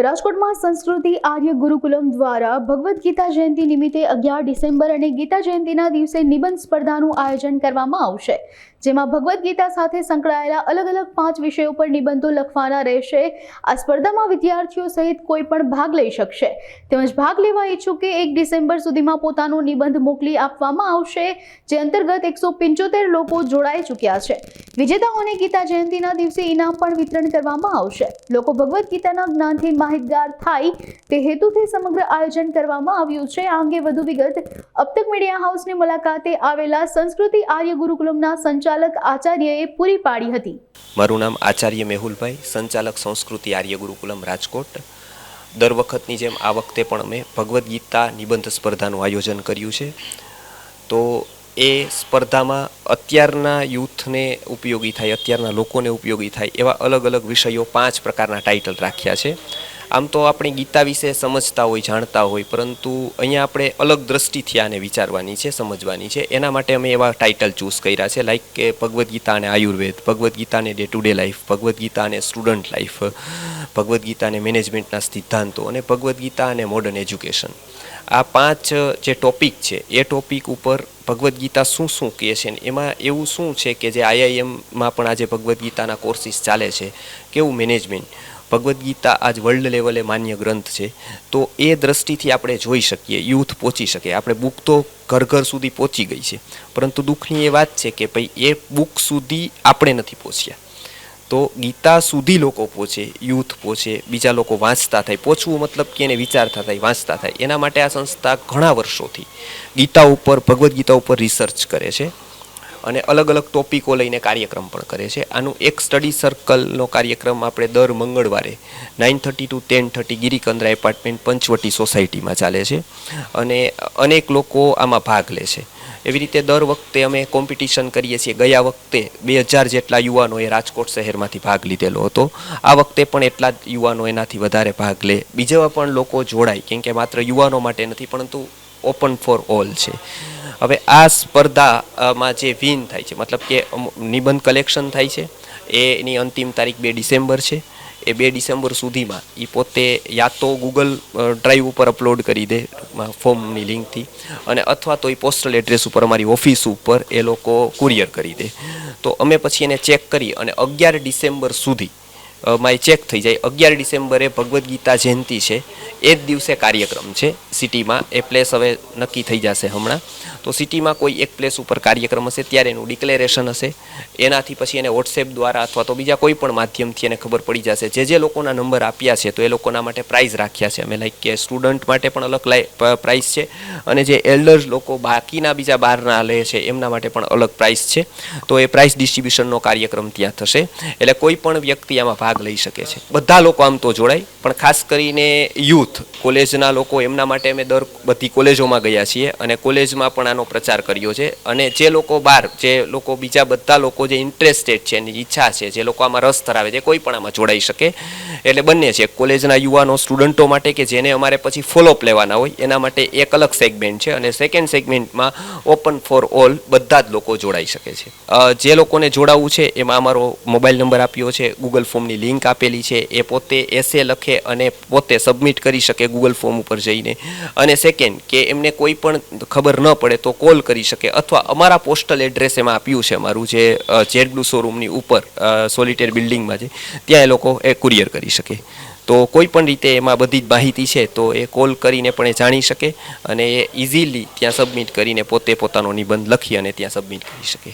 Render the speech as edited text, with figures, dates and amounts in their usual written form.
રાજકોટમાં સંસ્કૃતિ આર્ય ગુરુકુલમ દ્વારા ભગવદ્ ગીતા જયંતિ નિમિત્તે 11 ડિસેમ્બર અને ગીતા જયંતિના દિવસે નિબંધ સ્પર્ધાનું આયોજન કરવામાં આવશે, જેમાં ભગવદ્ ગીતા સાથે સંકળાયેલા અલગ અલગ 5 વિષયો પર નિબંધો લખવાના રહેશે। આ સ્પર્ધામાં વિદ્યાર્થીઓ સહિત કોઈ પણ ભાગ લઈ શકશે, તેમજ ભાગ લેવા ઈચ્છુકે 1 ડિસેમ્બર સુધીમાં પોતાનો નિબંધ મોકલી આપવામાં આવશે, જે અંતર્ગત 175 લોકો જોડાઈ ચૂક્યા છે। વિજેતાઓને ગીતા જયંતિના દિવસે ઇનામ પણ વિતરણ કરવામાં આવશે। લોકો ભગવદ્ ગીતાના જ્ઞાનથી માહિતગાર થાય તે હેતુથી સમગ્ર આયોજન કરવામાં આવ્યું છે। આ અંગે વધુ વિગત અબતક મીડિયા હાઉસની મુલાકાતે આવેલા સંસ્કૃતિ આર્ય ગુરુકુલમના સંચાલક આચાર્યએ પૂરી પાડી હતી। મારું નામ આચાર્ય મેહુલભાઈ, સંચાલક સંસ્કૃતિ આર્ય ગુરુકુલમ રાજકોટ। દર વખતની જેમ આ વખતે પણ અમે ભગવદ્ ગીતા નિબંધ સ્પર્ધાનું આયોજન કર્યું છે। તો એ સ્પર્ધામાં અત્યારના યુથને ઉપયોગી થાય, અત્યારના લોકોને ઉપયોગી થાય એવા અલગ અલગ વિષયો 5 પ્રકારના ટાઇટલ રાખ્યા છે। આમ તો આપણે ગીતા વિશે સમજતા હોય, જાણતા હોય, પરંતુ અહીંયા આપણે અલગ દ્રષ્ટિથી આને વિચારવાની છે, સમજવાની છે। એના માટે અમે એવા ટાઇટલ ચૂઝ કર્યા છે, લાઈક કે ભગવદ્ ગીતા અને આયુર્વેદ, ભગવદ્ ગીતા અને day to day life, Bhagavad Gita અને સ્ટુડન્ટ લાઈફ, ભગવદ્ ગીતા અને મેનેજમેન્ટના સિદ્ધાંતો અને ભગવદ્ ગીતા અને મોડર્ન એજ્યુકેશન। આ 5 જે ટોપિક છે એ ટોપિક ઉપર ભગવદ્ ગીતા શું શું કહે છે, એમાં એવું શું છે કે જે IIMમાં પણ આજે ભગવદ્ ગીતાના કોર્સિસ ચાલે છે, કેવું મેનેજમેન્ટ, ભગવદ્ ગીતા આજ વર્લ્ડ લેવલે માન્ય ગ્રંથ છે, તો એ દ્રષ્ટિથી આપણે જોઈ શકીએ, યુથ પહોંચી શકે। આપણે બુક તો ઘર ઘર સુધી પહોંચી ગઈ છે, પરંતુ દુઃખની એ વાત છે કે ભાઈ એ બુક સુધી આપણે નથી પહોંચ્યા। તો ગીતા સુધી લોકો પહોંચે, યુથ પહોંચે, બીજા લોકો વાંચતા થાય। પહોંચવું મતલબ કે એને વિચારતા થાય, વાંચતા થાય। એના માટે આ સંસ્થા ઘણા વર્ષોથી ગીતા ઉપર, ભગવદ્ ગીતા ઉપર રિસર્ચ કરે છે અને અલગ અલગ ટોપિકો લઈને કાર્યક્રમ પણ કરે છે। આનું એક સ્ટડી સર્કલનો કાર્યક્રમ આપણે દર મંગળવારે 9:30 to 10:30 ગિરિકંદ્રા એપાર્ટમેન્ટ પંચવટી સોસાયટીમાં ચાલે છે અને અનેક લોકો આમાં ભાગ લે છે। એવી રીતે દર વખતે અમે કોમ્પિટિશન કરીએ છીએ। ગયા વખતે 2000 જેટલા યુવાનોએ રાજકોટ શહેરમાંથી ભાગ લીધેલો હતો। આ વખતે પણ એટલા જ યુવાનો એનાથી વધારે ભાગ લે, બીજા પણ લોકો જોડાય, કેમ કે માત્ર યુવાનો માટે નથી પરંતુ ઓપન ફોર ઓલ છે। હવે આ સ્પર્ધામાં જે વિન થાય છે, મતલબ કે નિબંધ કલેક્શન થાય છે, એની અંતિમ તારીખ 2 ડિસેમ્બર છે। એ 2 ડિસેમ્બર સુધીમાં એ પોતે યા તો ગૂગલ ડ્રાઈવ ઉપર અપલોડ કરી દે ફોર્મની લિંકથી, અને અથવા તો એ પોસ્ટલ એડ્રેસ ઉપર અમારી ઓફિસ ઉપર એ લોકો કુરિયર કરી દે, તો અમે પછી એને ચેક કરી અને 11 ડિસેમ્બર સુધી માં ચેક થઈ જાય। 11 ડિસેમ્બરે ભગવદ્ ગીતા જયંતિ છે, એ જ દિવસે કાર્યક્રમ છે સિટીમાં। એ પ્લેસ હવે નક્કી થઈ જશે હમણાં, તો સિટીમાં કોઈ એક પ્લેસ ઉપર કાર્યક્રમ હશે, ત્યારે એનું ડિક્લેરેશન હશે। એનાથી પછી એને વોટ્સએપ દ્વારા અથવા તો બીજા કોઈ પણ માધ્યમથી એને ખબર પડી જશે। જે લોકોના નંબર આપ્યા છે તો એ લોકોના માટે પ્રાઇઝ રાખ્યા છે અમે, લાઈક કે સ્ટુડન્ટ માટે પણ અલગ પ્રાઇઝ છે, અને જે એલ્ડર્સ લોકો બાકીના બીજા બહારના લે છે એમના માટે પણ અલગ પ્રાઇઝ છે। તો એ પ્રાઇઝ ડિસ્ટ્રીબ્યુશનનો કાર્યક્રમ ત્યાં થશે, એટલે કોઈ પણ વ્યક્તિ આમાં ભાગ લઈ શકે છે। બધા લોકો આમ તો જોડાય, પણ ખાસ કરીને યુથ, કોલેજના લોકો, એમના માટે અમે બધી કોલેજોમાં ગયા છીએ અને કોલેજમાં પણ આનો પ્રચાર કર્યો છે। અને જે લોકો બહાર, જે લોકો બીજા બધા લોકો જે ઇન્ટરેસ્ટેડ છે, એની ઈચ્છા છે, જે લોકો આમાં રસ ધરાવે છે, કોઈ પણ આમાં જોડાઈ શકે। એટલે બંને છે, કોલેજના યુવાનો, સ્ટુડન્ટો માટે કે જેને અમારે પછી ફોલોઅપ લેવાના હોય એના માટે એક અલગ સેગમેન્ટ છે, અને સેકન્ડ સેગમેન્ટમાં ઓપન ફોર ઓલ બધા જ લોકો જોડાઈ શકે છે। જે લોકોને જોડાવવું છે એમાં અમારો મોબાઈલ નંબર આપ્યો છે, ગૂગલ ફોર્મની લિંક આપેલી છે, એ પોતે એસે લખે અને પોતે સબમિટ કરી શકે ગૂગલ ફોર્મ ઉપર જઈને। અને સેકન્ડ કે એમને કોઈ પણ ખબર ન પડે તો કોલ કરી શકે, અથવા અમારા પોસ્ટલ એડ્રેસ એમાં આપ્યું છે અમારું, જે જેડ શોરૂમની ઉપર સોલિટેર બિલ્ડિંગમાં છે, ત્યાં એ લોકો એ કુરિયર કરી શકે। તો કોઈ પણ રીતે એમાં બધી જ માહિતી છે, તો એ કોલ કરીને પણ એ જાણી શકે અને એ ઇઝીલી ત્યાં સબમિટ કરીને પોતે પોતાનો નિબંધ લખી અને ત્યાં સબમિટ કરી શકે।